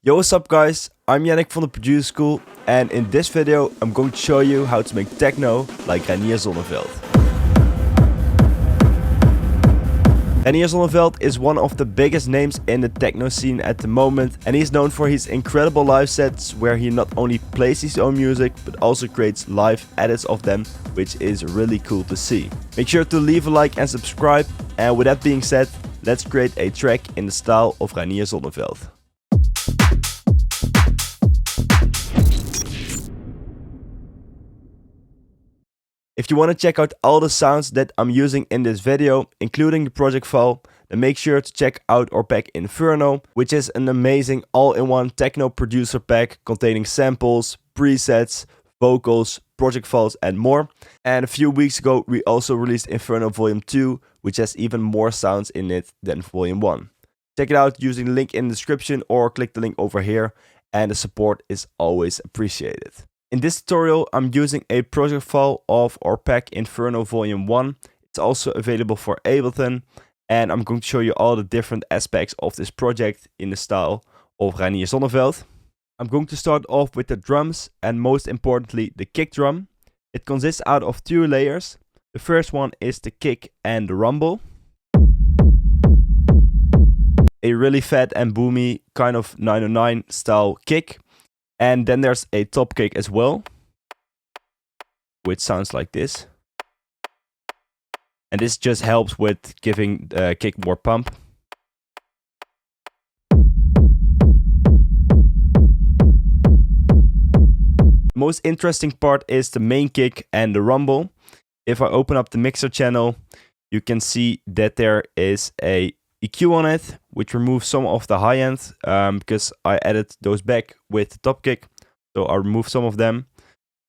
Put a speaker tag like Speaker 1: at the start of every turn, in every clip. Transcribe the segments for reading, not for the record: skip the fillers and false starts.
Speaker 1: Yo, what's up guys, I'm Yanick from the Producer School, and in this video I'm going to show you how to make techno like Reinier Zonneveld. Reinier Zonneveld is one of the biggest names in the techno scene at the moment, and he's known for his incredible live sets where he not only plays his own music but also creates live edits of them, which is really cool to see. Make sure to leave a like and subscribe, and with that being said, let's create a track in the style of Reinier Zonneveld. If you want to check out all the sounds that I'm using in this video, including the project file, then make sure to check out our pack Inferno, which is an amazing all-in-one techno producer pack containing samples, presets, vocals, project files and more. And a few weeks ago we also released Inferno Volume 2, which has even more sounds in it than Volume 1. Check it out using the link in the description or click the link over here, and the support is always appreciated. In this tutorial, I'm using a project file of our pack Inferno Volume 1. It's also available for Ableton, and I'm going to show you all the different aspects of this project in the style of Reinier Zonneveld. I'm going to start off with the drums, and most importantly the kick drum. It consists out of two layers. The first one is the kick and the rumble. A really fat and boomy kind of 909 style kick. And then there's a top kick as well, which sounds like this. And this just helps with giving the kick more pump. The most interesting part is the main kick and the rumble. If I open up the mixer channel, you can see that there is a EQ on it, which removes some of the high end because I added those back with the top kick, so I removed some of them.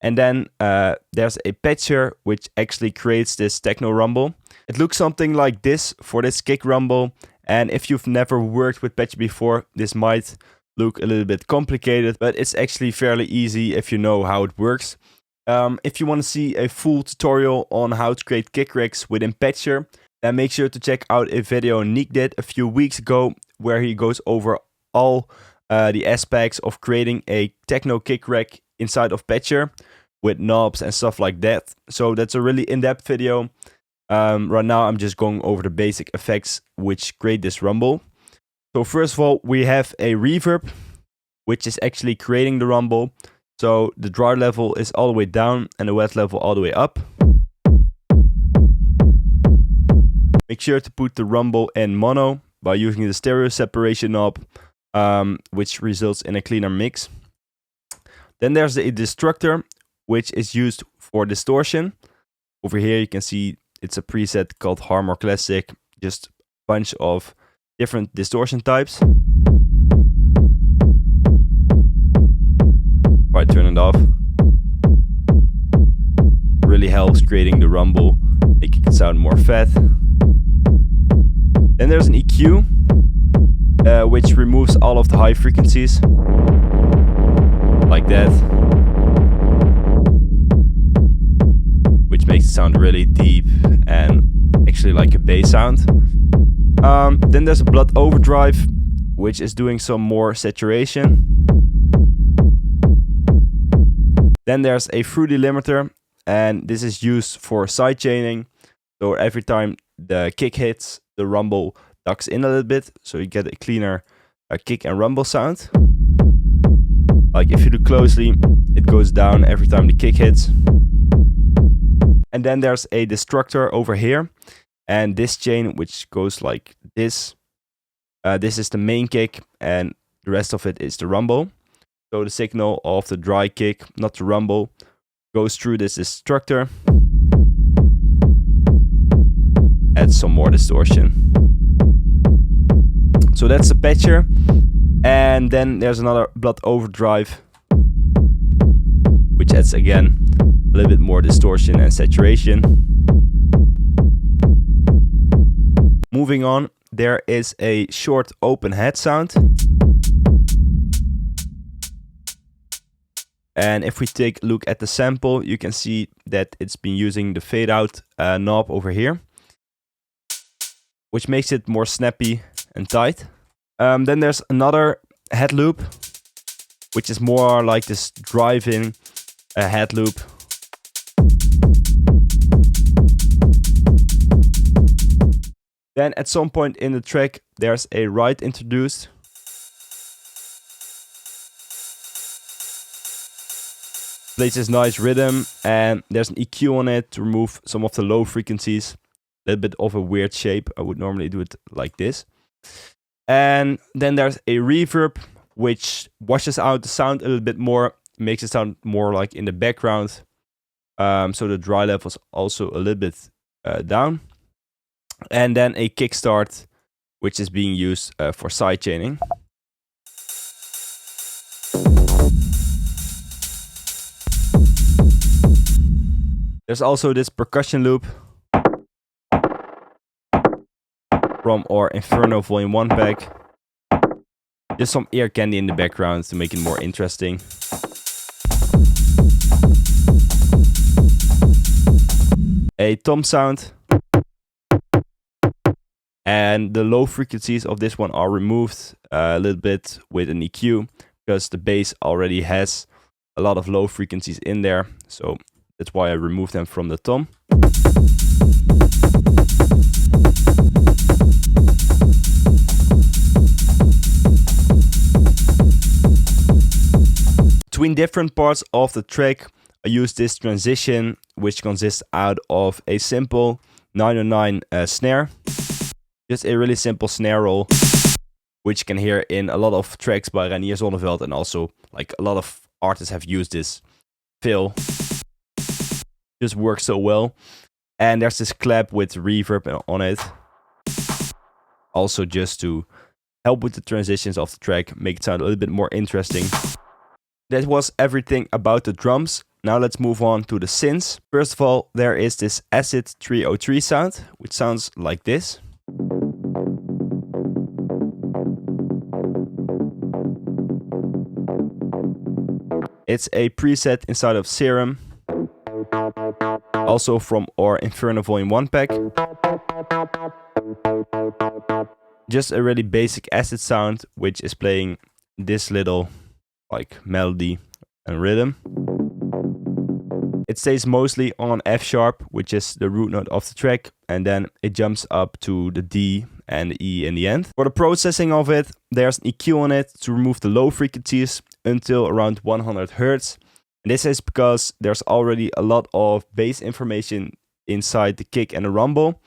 Speaker 1: And then there's a patcher which actually creates this techno rumble. It looks something like this for this kick rumble, and if you've never worked with patcher before, this might look a little bit complicated, but it's actually fairly easy if you know how it works. If you want to see a full tutorial on how to create kick racks within patcher, then make sure to check out a video Nick did a few weeks ago where he goes over all the aspects of creating a techno kick rack inside of patcher with knobs and stuff like that. So that's a really in-depth video. Right now I'm just going over the basic effects which create this rumble. So first of all, we have a reverb which is actually creating the rumble. So the dry level is all the way down and the wet level all the way up. Make sure to put the rumble in mono by using the stereo separation knob, which results in a cleaner mix. Then there's the destructor, which is used for distortion. Over here you can see it's a preset called Harmor Classic, just a bunch of different distortion types. Try to turn it off. Really helps creating the rumble, making it sound more fat. Then there's an EQ, which removes all of the high frequencies, like that, which makes it sound really deep and actually like a bass sound. Then there's a blood overdrive, which is doing some more saturation. Then there's a fruity limiter, and this is used for sidechaining, so every time the kick hits, the rumble ducks in a little bit, so you get a cleaner kick and rumble sound. Like if you look closely, it goes down every time the kick hits. And then there's a destructor over here, and this chain which goes like this. This is the main kick, and the rest of it is the rumble. So the signal of the dry kick, not the rumble, goes through this destructor. Add some more distortion. So that's the patcher. And then there's another blood overdrive, which adds again a little bit more distortion and saturation. Moving on, there is a short open head sound. And if we take a look at the sample, you can see that it's been using the fade out knob over here, which makes it more snappy and tight. Then there's another head loop, which is more like this driving head loop. Then at some point in the track, there's a ride introduced. Plays this nice rhythm, and there's an EQ on it to remove some of the low frequencies. A little bit of a weird shape. I would normally do it like this. And then there's a reverb, which washes out the sound a little bit more, makes it sound more like in the background. So the dry level is also a little bit down. And then a kickstart, which is being used for sidechaining. There's also this percussion loop from our Inferno Volume 1 pack. There's some ear candy in the background to make it more interesting. A tom sound. And the low frequencies of this one are removed a little bit with an EQ, because the bass already has a lot of low frequencies in there. So that's why I removed them from the tom. Between different parts of the track, I use this transition, which consists out of a simple 909 snare. Just a really simple snare roll, which you can hear in a lot of tracks by Reinier Zonneveld, and also like a lot of artists have used this fill. Just works so well. And there's this clap with reverb on it. Also just to help with the transitions of the track, make it sound a little bit more interesting. That was everything about the drums. Now let's move on to the synths. First of all, there is this Acid 303 sound, which sounds like this. It's a preset inside of Serum, also from our Inferno Volume 1 pack. Just a really basic acid sound, which is playing this little like melody and rhythm. It stays mostly on F sharp, which is the root note of the track, and then it jumps up to the D and the E in the end. For the processing of it, there's an EQ on it to remove the low frequencies until around 100 Hz. And this is because there's already a lot of bass information inside the kick and the rumble.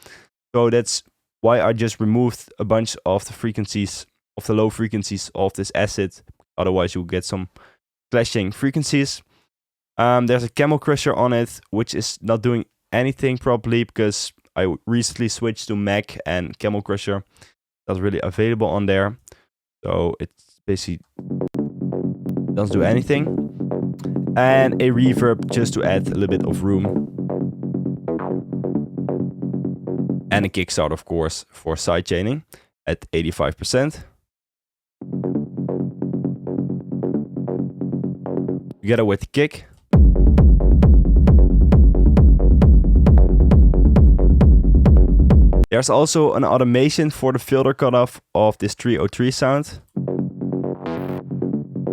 Speaker 1: So that's why I just removed a bunch of the frequencies, of the low frequencies of this acid. Otherwise you'll get some clashing frequencies. There's a camel crusher on it, which is not doing anything properly because I recently switched to Mac, and camel crusher not really available on there. So it basically doesn't do anything. And a reverb just to add a little bit of room. And a kickstart, of course, for sidechaining at 85%. Together with the kick. There's also an automation for the filter cutoff of this 303 sound.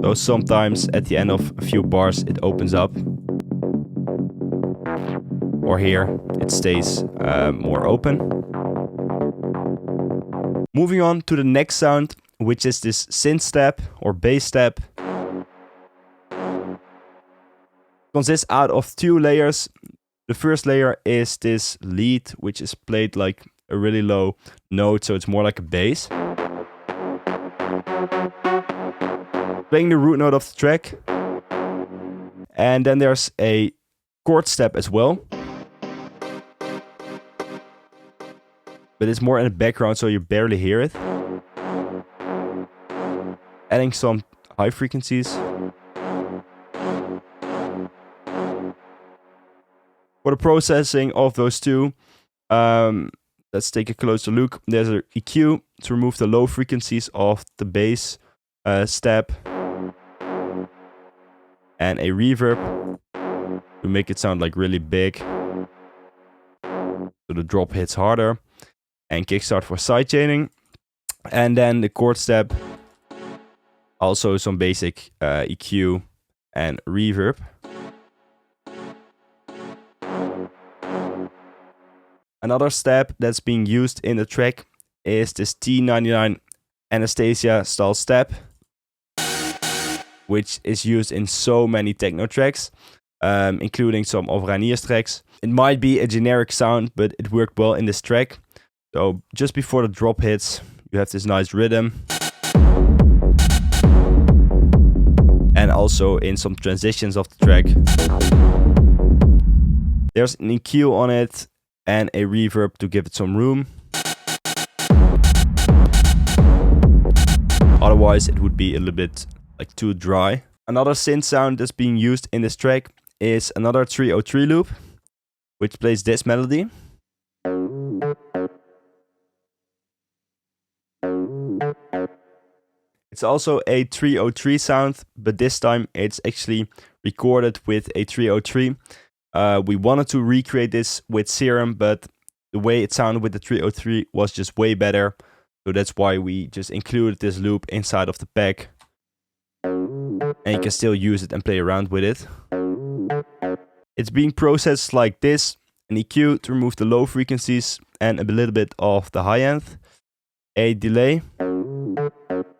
Speaker 1: So sometimes at the end of a few bars it opens up. Or here it stays more open. Moving on to the next sound, which is this synth step or bass step. Consists out of two layers. The first layer is this lead, which is played like a really low note, so it's more like a bass. Playing the root note of the track. And then there's a chord step as well. But it's more in the background, so you barely hear it. Adding some high frequencies. For the processing of those two, let's take a closer look. There's an EQ to remove the low frequencies of the bass step. And a reverb to make it sound like really big. So the drop hits harder. And kickstart for sidechaining. And then the chord step Also some basic EQ and reverb. Another step that's being used in the track is this T99 Anastasia style step, which is used in so many techno tracks, including some of Reinier's tracks. It might be a generic sound, but it worked well in this track. So just before the drop hits, you have this nice rhythm. And also in some transitions of the track. There's an EQ on it and a reverb to give it some room. Otherwise it would be a little bit like too dry. Another synth sound that's being used in this track is another 303 loop, which plays this melody. It's also a 303 sound, but this time it's actually recorded with a 303. We wanted to recreate this with Serum, but the way it sounded with the 303 was just way better. So that's why we just included this loop inside of the pack. And you can still use it and play around with it. It's being processed like this. An EQ to remove the low frequencies and a little bit of the high end. A delay,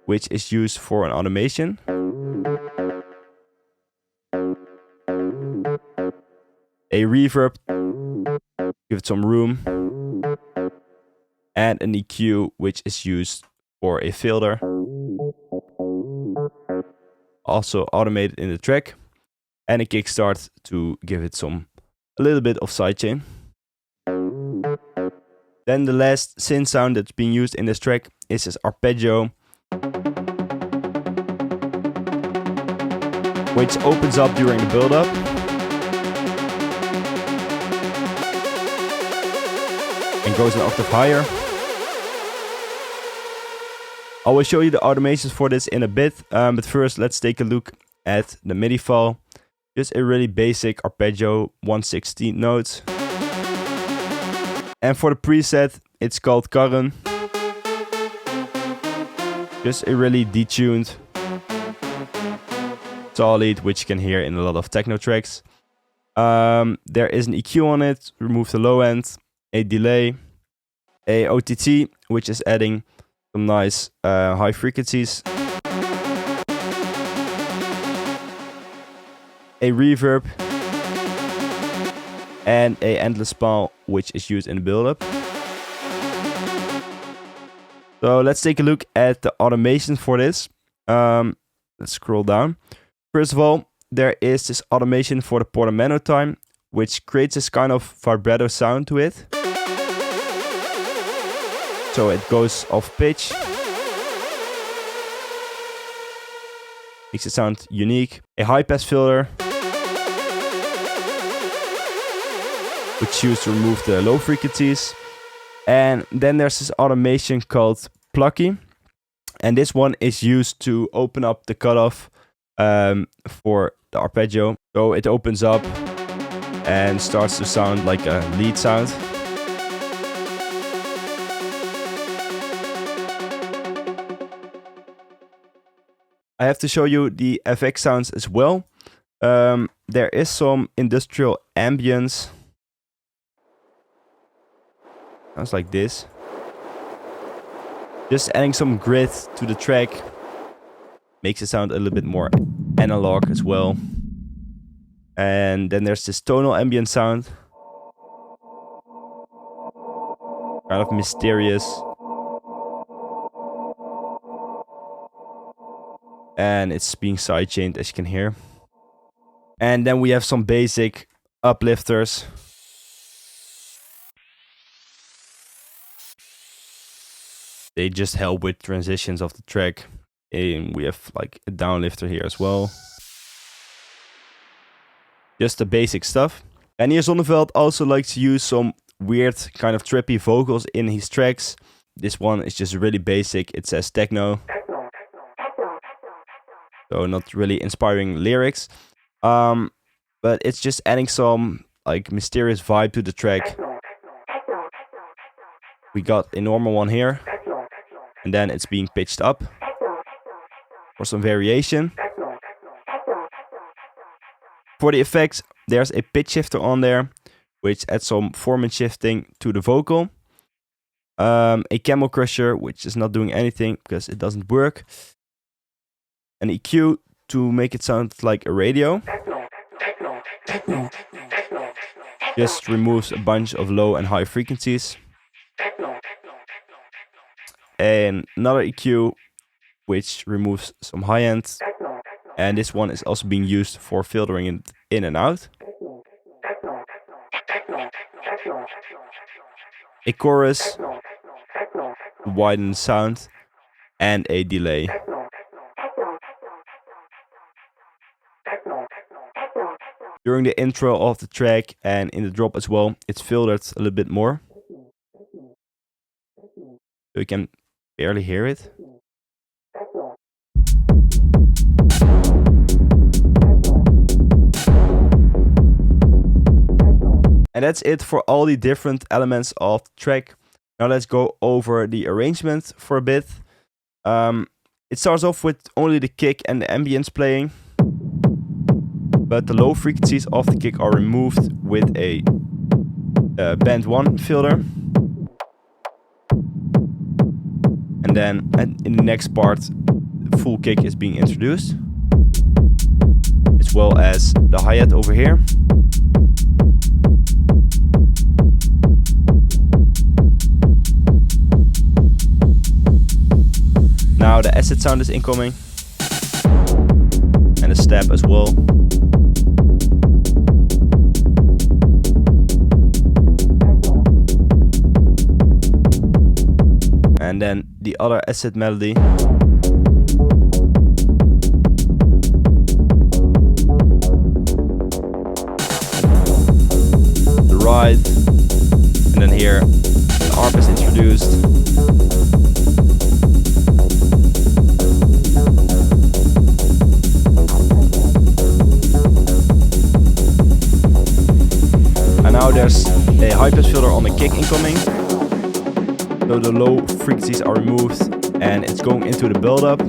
Speaker 1: which is used for an automation. A reverb, give it some room. And an EQ, which is used for a filter. Also automated in the track. And a kickstart to give it a little bit of sidechain. Then the last synth sound that's being used in this track is this arpeggio, which opens up during the build-up. And goes an octave higher. I will show you the automations for this in a bit, but first let's take a look at the MIDI file. Just a really basic arpeggio, 1/16 notes. And for the preset, it's called Karren. Just a really detuned solid, which you can hear in a lot of techno tracks. There is an EQ on it, remove the low end, a delay, a OTT, which is adding some nice high frequencies, a reverb, and a endless pal, which is used in the build-up. So let's take a look at the automation for this. Let's scroll down. First of all, there is this automation for the portamento time, which creates this kind of vibrato sound to it. So it goes off pitch. Makes it sound unique. A high pass filter, which is used to remove the low frequencies. And then there's this automation called Plucky. And this one is used to open up the cutoff for the arpeggio. So it opens up and starts to sound like a lead sound. I have to show you the FX sounds as well. There is some industrial ambience. Sounds like this. Just adding some grit to the track makes it sound a little bit more analog as well. And then there's this tonal ambient sound. Kind of mysterious. And it's being sidechained, as you can hear. And then we have some basic uplifters. They just help with transitions of the track. And we have like a downlifter here as well. Just the basic stuff. Reinier Zonneveld also likes to use some weird kind of trippy vocals in his tracks. This one is just really basic. It says Techno. So not really inspiring lyrics. But it's just adding some like mysterious vibe to the track. We got a normal one here. And then it's being pitched up. for some variation. For the effects, there's a pitch shifter on there, which adds some form and shifting to the vocal. A camel crusher, which is not doing anything because it doesn't work. An EQ to make it sound like a radio. Just removes a bunch of low and high frequencies. And another EQ, which removes some high end. And this one is also being used for filtering it in and out. A chorus to widen the sound, and a delay. During the intro of the track and in the drop as well, it's filtered a little bit more. So you can barely hear it. And that's it for all the different elements of the track. Now let's go over the arrangement for a bit. It starts off with only the kick and the ambience playing. But the low frequencies of the kick are removed with a band 1 filter. And then in the next part, the full kick is being introduced. As well as the hi-hat over here. Now the acid sound is incoming. And a stab as well. And then the other acid melody. The ride. And then here the ARP is introduced. And now there's a high-pass filter on the kick incoming. So the low frequencies are removed and it's going into the build-up.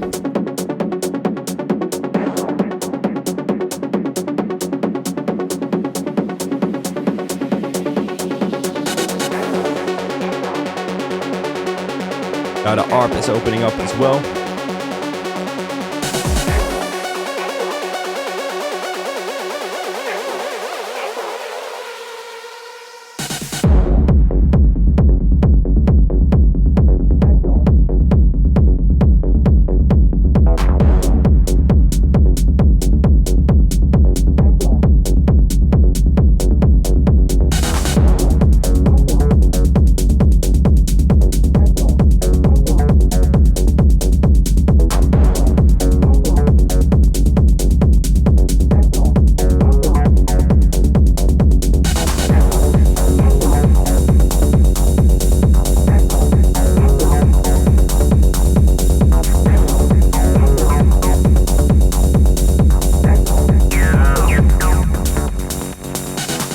Speaker 1: Now the ARP is opening up as well.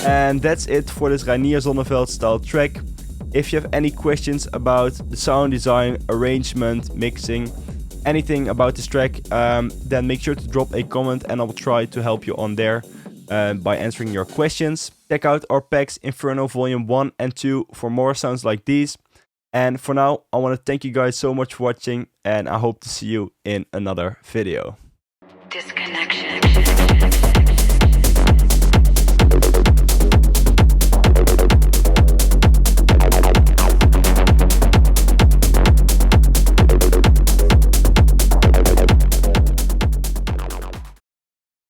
Speaker 1: And that's it for this Reinier Zonneveld style track. If you have any questions about the sound design, arrangement, mixing, anything about this track, then make sure to drop a comment and I will try to help you on there by answering your questions. Check out our packs Inferno Volume 1 and 2 for more sounds like these. And for now, I want to thank you guys so much for watching and I hope to see you in another video. Disconnection.